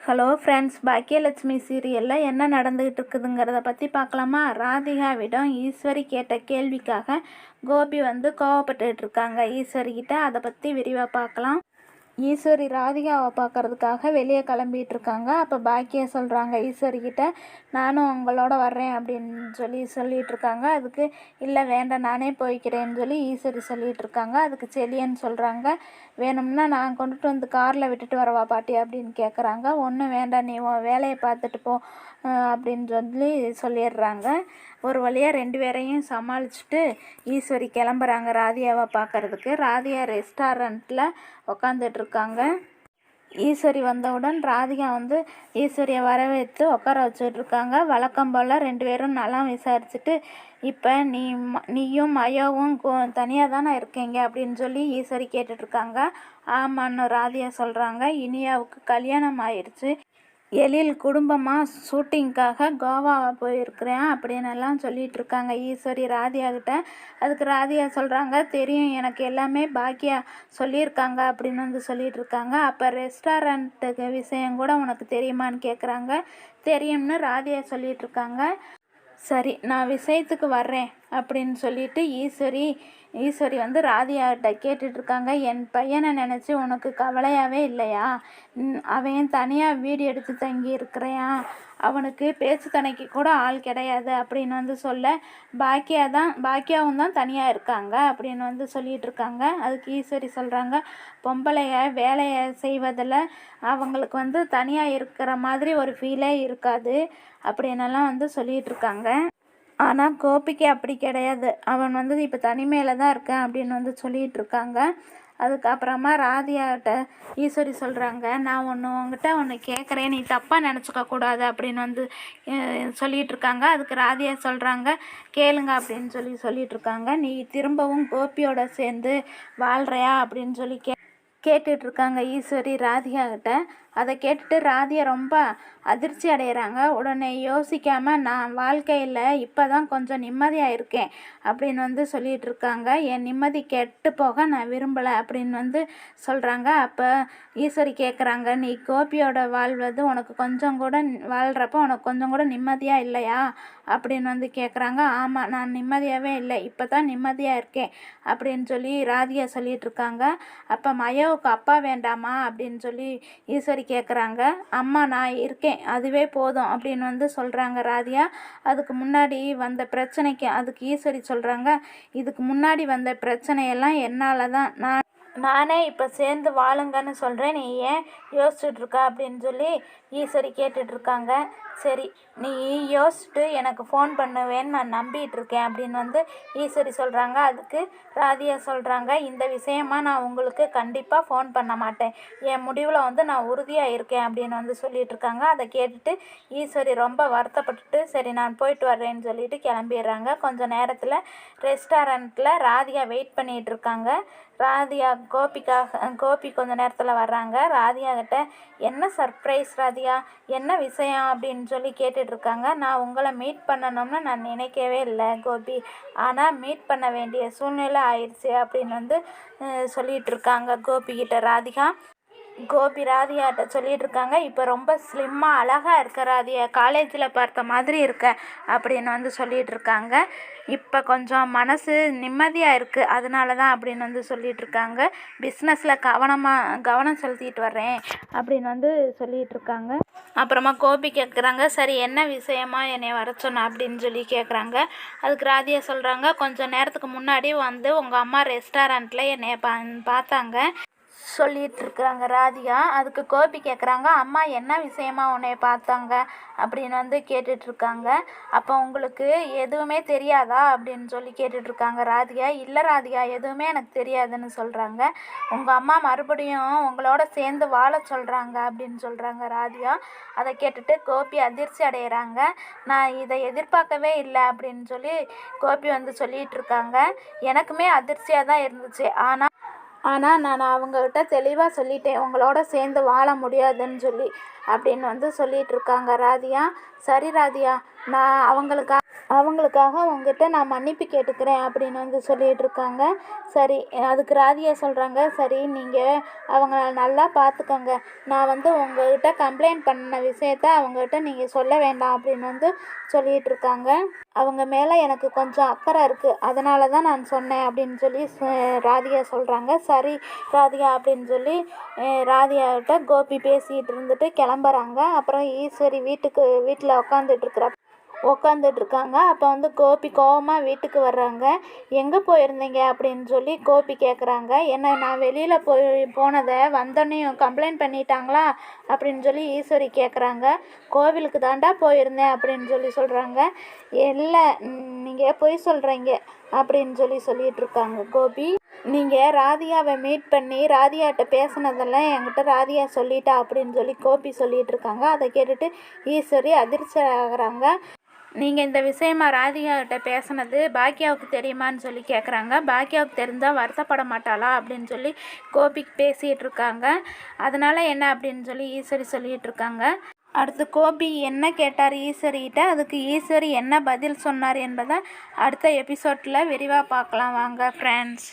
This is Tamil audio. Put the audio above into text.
ஹலோ ஃப்ரெண்ட்ஸ், பாக்கியலட்சுமி சீரியலில் என்ன நடந்துகிட்டு இருக்குதுங்கிறத பற்றி பார்க்கலாமா? ராதிகாவிடம் ஈஸ்வரி கேட்ட கேள்விக்காக கோபி கோவப்பட்டுட்டு இருக்காங்க ஈஸ்வரிக்கிட்ட. அதை பற்றி விரிவாக பார்க்கலாம். ஈஸ்வரி ராதிகாவை பார்க்கறதுக்காக வெளியே கிளம்பிட்டு இருக்காங்க. அப்போ பாக்கியா சொல்கிறாங்க ஈஸ்வரிக்கிட்ட, நானும் உங்களோட வர்றேன் அப்படின்னு சொல்லிட்டு இருக்காங்க. அதுக்கு இல்லை வேண்டாம் நானே போய்க்கிறேன்னு சொல்லி ஈஸ்வரி சொல்லிகிட்டு இருக்காங்க. அதுக்கு செலியன்னு சொல்கிறாங்க, வேணும்னா நான் கொண்டுட்டு வந்து காரில் விட்டுட்டு வரவா பாட்டி அப்படின்னு கேட்குறாங்க. ஒன்றும் வேண்டாம், நீ வேலையை பார்த்துட்டு போ அப்படின்னு சொல்லிடுறாங்க. ஒரு வழியாக 2 பேரையும் சமாளிச்சுட்டு ஈஸ்வரி கிளம்புறாங்க ராதிகாவை பார்க்குறதுக்கு. ராதிகா ரெஸ்டாரண்ட்டில் உக்காந்துட்ருக்காங்க. ஈஸ்வரி வந்தவுடன் ராதிகா ஈஸ்வரியை வரவேற்று உட்கார வச்சுட்ருக்காங்க. வழக்கம் போல் 2 பேரும் நலம் விசாரிச்சுட்டு, இப்போ நீயும் மயோவும் தனியாக தானே இருக்கீங்க அப்படின்னு சொல்லி ஈஸ்வரி கேட்டுட்ருக்காங்க. ஆமான்னு ராதிகா சொல்கிறாங்க. இனியாவுக்கு கல்யாணம் ஆயிடுச்சு, எழில் குடும்பமாக ஷூட்டிங்க்காக கோவாவை போயிருக்கிறேன் அப்படின்னெல்லாம் சொல்லிகிட்ருக்காங்க ஈஸ்வரி ராதிகாக்கிட்ட. அதுக்கு ராதிகா சொல்கிறாங்க, தெரியும் எனக்கு எல்லாமே பாக்கியா சொல்லியிருக்காங்க அப்படின்னு சொல்லிகிட்ருக்காங்க. அப்போ ரெஸ்டாரண்ட்டுக்கு விஷயம் கூட உனக்கு தெரியுமான்னு கேட்குறாங்க. தெரியும்னு ராதிகா சொல்லிகிட்ருக்காங்க. சரி நான் விஷயத்துக்கு வர்றேன் அப்படின்னு சொல்லிட்டு ஈஸ்வரி ராதிகாட்ட கேட்டுட்ருக்காங்க, என் பையனை நினச்சி உனக்கு கவலையாகவே இல்லையா? அவன் தனியாக வீடு எடுத்து தங்கி இருக்கிறான், அவனுக்கு பேச்சு துணைக்கு கூட ஆள் கிடையாது அப்படின்னு சொல்ல, பாக்கியாவும் தான் தனியாக இருக்காங்க அப்படின்னு சொல்லிகிட்ருக்காங்க. அதுக்கு ஈஸ்வரி சொல்கிறாங்க, பொம்பளைய வேலையை செய்வதில் அவங்களுக்கு தனியாக இருக்கிற மாதிரி ஒரு ஃபீலே இருக்காது அப்படின்னெல்லாம் சொல்லிகிட்ருக்காங்க. ஆனால் கோபிக்கு அப்படி கிடையாது, அவன் இப்போ தனிமையில் தான் இருக்கேன் அப்படின்னு சொல்லிகிட்ருக்காங்க. அதுக்கப்புறமா ராதிகாட்ட ஈஸ்வரி சொல்கிறாங்க, நான் உங்ககிட்ட கேட்குறேன், நீ தப்பாக நினச்சிக்க கூடாது அப்படின்னு சொல்லிகிட்ருக்காங்க. அதுக்கு ராதிகா சொல்கிறாங்க, கேளுங்க அப்படின்னு சொல்லிகிட்ருக்காங்க. நீ திரும்பவும் கோபியோட சேர்ந்து வாழ்கிறையா அப்படின்னு கேட்டுட்ருக்காங்க ஈஸ்வரி ராதிகா கிட்ட. அதை கேட்டுட்டு ராதிகா ரொம்ப அதிர்ச்சி அடைகிறாங்க. உடனே யோசிக்காமல், நான் வாழ்க்கையில் இப்போ தான் கொஞ்சம் நிம்மதியாக இருக்கேன் அப்படின்னு சொல்லிகிட்ருக்காங்க. என் நிம்மதி கெட்டு போக நான் விரும்பலை அப்படின்னு சொல்கிறாங்க. அப்போ ஈஸ்வரி கேட்குறாங்க, நீ கோபியோட வாழ்வது உனக்கு கொஞ்சம் கூட வாழ்கிறப்ப உனக்கு கொஞ்சம் கூட நிம்மதியாக இல்லையா அப்படின்னு கேட்குறாங்க. ஆமாம், நான் நிம்மதியாகவே இல்லை, இப்போ தான் நிம்மதியாக இருக்கேன் அப்படின்னு ராதிகா சொல்லிகிட்ருக்காங்க. அப்போ மயோவுக்கு அப்பா வேண்டாமா அப்படின்னு ஈஸ்வரி கேட்குறாங்க. அம்மா நான் இருக்கேன், அதுவே போதும் அப்படின்னு சொல்கிறாங்க ராதிகா. அதுக்கு முன்னாடி வந்த பிரச்சனைக்கு அதுக்கு ஈஸ்வரி சொல்கிறாங்க, இதுக்கு முன்னாடி வந்த பிரச்சனையெல்லாம் என்னால் தான், நானே இப்போ சேர்ந்து வாழுங்கன்னு சொல்கிறேன், நீ ஏன் யோசிச்சுட்ருக்க அப்படின்னு ஈஸ்வரி கேட்டுட்ருக்காங்க. சரி நீ யோசிச்சுட்டு எனக்கு ஃபோன் பண்ணுவேன்னு நான் நம்பிகிட்ருக்கேன் அப்படின்னு ஈஸ்வரி சொல்கிறாங்க. அதுக்கு ராதிகா சொல்கிறாங்க, இந்த விஷயமா நான் உங்களுக்கு கண்டிப்பாக ஃபோன் பண்ண மாட்டேன், என் முடிவில் நான் உறுதியாக இருக்கேன் அப்படின்னு சொல்லிகிட்ருக்காங்க. அதை கேட்டுட்டு ஈஸ்வரி ரொம்ப வருத்தப்பட்டுட்டு, சரி நான் போயிட்டு வர்றேன்னு சொல்லிட்டு கிளம்பிடுறாங்க. கொஞ்சம் நேரத்தில் ரெஸ்டாரண்ட்டில் ராதிகா வெயிட் பண்ணிகிட்ருக்காங்க. ராதிகா கோபி கொஞ்சம் நேரத்தில் வர்றாங்க. ராதிகா கிட்ட, என்ன சர்ப்ரைஸ் ராதிகா, என்ன விஷயம் அப்படின்னு கேட்டுட்ருக்காங்க. நான் உங்களை மீட் பண்ணணும்னு நான் நினைக்கவே இல்லை கோபி, ஆனால் மீட் பண்ண வேண்டிய சூழ்நிலை ஆயிடுச்சு அப்படின்னு சொல்லிகிட்ருக்காங்க கோபிக்கிட்ட ராதிகா. கோபி ராதிகாட்ட சொல்லிகிட்ருக்காங்க, இப்போ ரொம்ப ஸ்லிம்மாக அழகாக இருக்க ராதிகா, காலேஜில் பார்த்த மாதிரி இருக்க அப்படின்னு சொல்லிகிட்ருக்காங்க. இப்போ கொஞ்சம் மனசு நிம்மதியாக இருக்குது, அதனால தான் அப்படின்னு சொல்லிகிட்ருக்காங்க. பிஸ்னஸில் கவனம் செலுத்திட்டு வர்றேன் அப்படின்னு சொல்லிகிட்ருக்காங்க. அப்புறமா கோபி கேட்குறாங்க, சரி என்ன விஷயமா என்னை வர சொன்ன அப்படின்னு கேட்குறாங்க. அதுக்கு ராதிகா சொல்கிறாங்க, கொஞ்சம் நேரத்துக்கு முன்னாடி உங்கள் அம்மா ரெஸ்டாரண்ட்டில் என்னை பார்த்தாங்க சொல்லிகிட்ருக்குறாங்க ராதிகா. அதுக்கு கோபி கேட்குறாங்க, அம்மா என்ன விஷயமா உன்னை பார்த்தாங்க அப்படின்னு கேட்டுட்ருக்காங்க. அப்போ உங்களுக்கு எதுவுமே தெரியாதா அப்படின்னு கேட்டுட்ருக்காங்க ராதிகா. இல்லை ராதிகா, எதுவுமே எனக்கு தெரியாதுன்னு சொல்கிறாங்க. உங்கள் அம்மா மறுபடியும் உங்களோட சேர்ந்து வாழ சொல்கிறாங்க அப்படின்னு சொல்கிறாங்க ராதிகா. அதை கேட்டுட்டு கோபி அதிர்ச்சி அடைகிறாங்க. நான் இதை எதிர்பார்க்கவே இல்லை அப்படின்னு கோபி சொல்லிகிட்ருக்காங்க. எனக்குமே அதிர்ச்சியாக தான் இருந்துச்சு, ஆனால் நான் அவங்கக்கிட்ட தெளிவாக சொல்லிட்டேன், உங்களோட சேர்ந்து வாழ முடியாதுன்னு அப்படின்னு சொல்லிகிட்ருக்காங்க ராதிகா. சரி ராதிகா, நான் அவங்களுக்காக உங்ககிட்ட நான் மன்னிப்பு கேட்டுக்கிறேன் அப்படின்னு வந்து சொல்லிகிட்டு இருக்காங்க. சரி, அதுக்கு ராதிகா சொல்கிறாங்க, சரி நீங்கள் அவங்கள நல்லா பார்த்துக்கங்க, நான் வந்து உங்கள்கிட்ட கம்ப்ளைண்ட் பண்ண விஷயத்த அவங்ககிட்ட நீங்கள் சொல்ல வேண்டாம் அப்படின்னு வந்து சொல்லிகிட்டு இருக்காங்க. அவங்க மேலே எனக்கு கொஞ்சம் அக்கறை இருக்குது, அதனால தான் நான் சொன்னேன் அப்படின்னு சொல்லி ராதிகா சொல்கிறாங்க. சரி ராதிகா அப்படின்னு சொல்லி ராதிகாகிட்ட கோபி பேசிகிட்டு இருந்துட்டு கிளம்புறாங்க. அப்புறம் ஈஸ்வரி வீட்டில் உட்காந்துட்ருக்காங்க. அப்போ வந்து கோபி கோவமாக வீட்டுக்கு வர்றாங்க. எங்கே போயிருந்தீங்க அப்படின்னு சொல்லி கோபி கேட்குறாங்க. என்ன நான் வெளியில் போனதை வந்தோடனையும் கம்ப்ளைண்ட் பண்ணிட்டாங்களா அப்படின்னு சொல்லி ஈஸ்வரி கேட்குறாங்க. கோவிலுக்கு தாண்டா போயிருந்தேன் அப்படின்னு சொல்லி சொல்கிறாங்க. இல்லை, நீங்கள் பொய் சொல்கிறீங்க அப்படின்னு சொல்லிட்டு இருக்காங்க கோபி. நீங்கள் ராதிகாவை மீட் பண்ணி ராதிகாட்ட பேசுனதெல்லாம் என்கிட்ட ராதிகா சொல்லிட்டா அப்படின்னு சொல்லி கோபி சொல்லிகிட்டு இருக்காங்க. அதை கேட்டுட்டு ஈஸ்வரி அதிர்ச்சி ஆகுறாங்க. நீங்கள் இந்த விஷயமா ராதிகாகிட்ட பேசுனது பாக்கியாவுக்கு தெரியுமான்னு சொல்லி கேட்குறாங்க. பாக்கியாவுக்கு தெரிஞ்சால் வருத்தப்பட மாட்டாளா அப்படின்னு சொல்லி கோபிக்கு பேசிகிட்டு இருக்காங்க. அதனால் என்ன அப்படின்னு சொல்லி ஈஸ்வரி சொல்லிகிட்டு இருக்காங்க. அடுத்து கோபி என்ன கேட்டார் ஈஸ்வரிகிட்ட, அதுக்கு ஈஸ்வரி என்ன பதில் சொன்னார் என்பதை அடுத்த எபிசோடில் விரிவாக பார்க்கலாம் வாங்க ஃப்ரெண்ட்ஸ்.